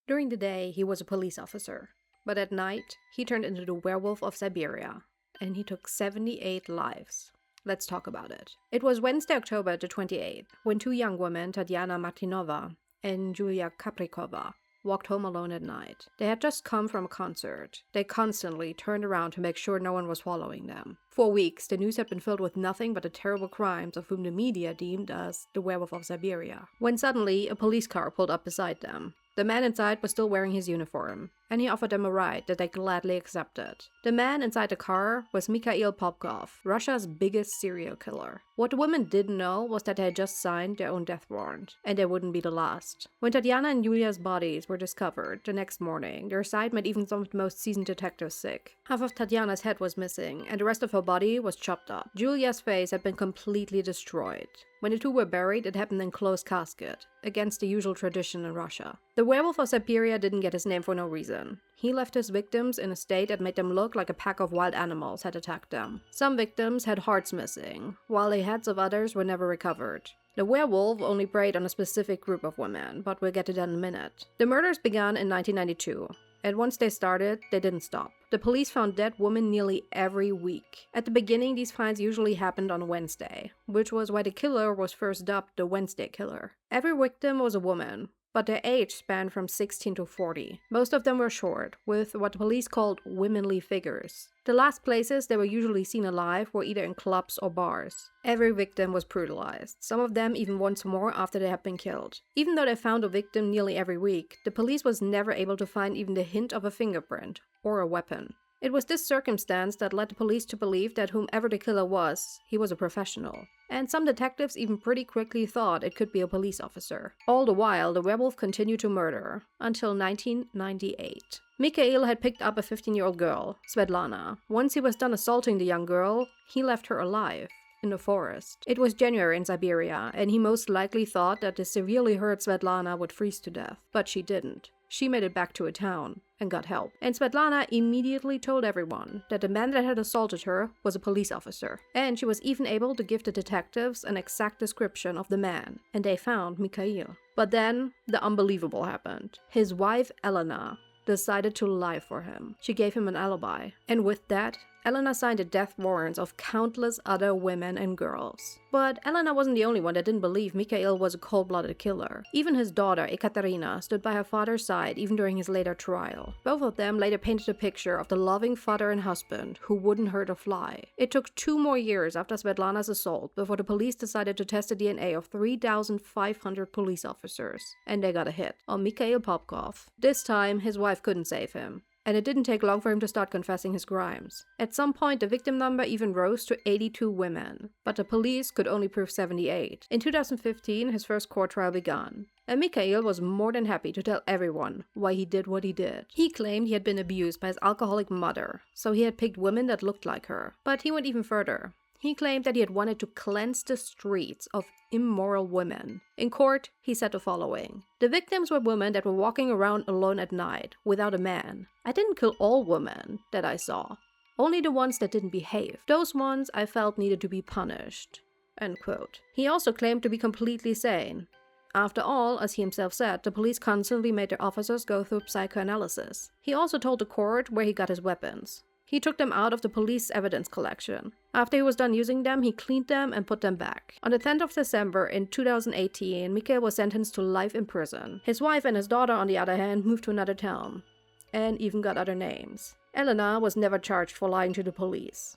During the day, he was a police officer, but at night, he turned into the Werewolf of Siberia, and he took 78 lives. Let's talk about it. It was Wednesday, October the 28th, when two young women, Tatiana Martinova and Julia Kaprikova, walked home alone at night. They had just come from a concert. They constantly turned around to make sure no one was following them. For weeks, the news had been filled with nothing but the terrible crimes of whom the media deemed as the Werewolf of Siberia. When suddenly, a police car pulled up beside them. The man inside was still wearing his uniform, and he offered them a ride that they gladly accepted. The man inside the car was Michail Popkow, Russia's biggest serial killer. What the women didn't know was that they had just signed their own death warrant, and they wouldn't be the last. When Tatiana and Yulia's bodies were discovered the next morning, their sight made even some of the most seasoned detectives sick. Half of Tatiana's head was missing, and the rest of her body was chopped up. Julia's face had been completely destroyed. When the two were buried, it happened in closed casket, against the usual tradition in Russia. The Werewolf of Siberia didn't get his name for no reason. He left his victims in a state that made them look like a pack of wild animals had attacked them. Some victims had hearts missing, while the heads of others were never recovered. The werewolf only preyed on a specific group of women, but we'll get to that in a minute. The murders began in 1992. And once they started, they didn't stop. The police found dead women nearly every week. At the beginning, these finds usually happened on a Wednesday, which was why the killer was first dubbed the Wednesday Killer. Every victim was a woman, but their age spanned from 16 to 40. Most of them were short, with what the police called womanly figures. The last places they were usually seen alive were either in clubs or bars. Every victim was brutalized, some of them even once more after they had been killed. Even though they found a victim nearly every week, the police was never able to find even the hint of a fingerprint or a weapon. It was this circumstance that led the police to believe that whomever the killer was, he was a professional. And some detectives even pretty quickly thought it could be a police officer. All the while, the werewolf continued to murder, until 1998. Michail had picked up a 15-year-old girl, Svetlana. Once he was done assaulting the young girl, he left her alive in the forest. It was January in Siberia, and he most likely thought that the severely hurt Svetlana would freeze to death. But she didn't. She made it back to a town and got help. And Svetlana immediately told everyone that the man that had assaulted her was a police officer. And she was even able to give the detectives an exact description of the man. And they found Michail. But then, the unbelievable happened. His wife, Elena, decided to lie for him. She gave him an alibi. And with that, Elena signed the death warrants of countless other women and girls. But Elena wasn't the only one that didn't believe Michail was a cold-blooded killer. Even his daughter, Ekaterina, stood by her father's side even during his later trial. Both of them later painted a picture of the loving father and husband who wouldn't hurt a fly. It took 2 more years after Svetlana's assault before the police decided to test the DNA of 3,500 police officers. And they got a hit on Michail Popkow. This time, his wife couldn't save him. And it didn't take long for him to start confessing his crimes. At some point, the victim number even rose to 82 women, but the police could only prove 78. In 2015, his first court trial began, and Michail was more than happy to tell everyone why he did what he did. He claimed he had been abused by his alcoholic mother, so he had picked women that looked like her. But he went even further. He claimed that he had wanted to cleanse the streets of immoral women. In court, he said the following: "The victims were women that were walking around alone at night, without a man. I didn't kill all women that I saw. Only the ones that didn't behave. Those ones I felt needed to be punished." End quote. He also claimed to be completely sane. After all, as he himself said, the police constantly made their officers go through psychoanalysis. He also told the court where he got his weapons. He took them out of the police evidence collection. After he was done using them, he cleaned them and put them back. On the 10th of December in 2018, Michail was sentenced to life in prison. His wife and his daughter, on the other hand, moved to another town. And even got other names. Elena was never charged for lying to the police.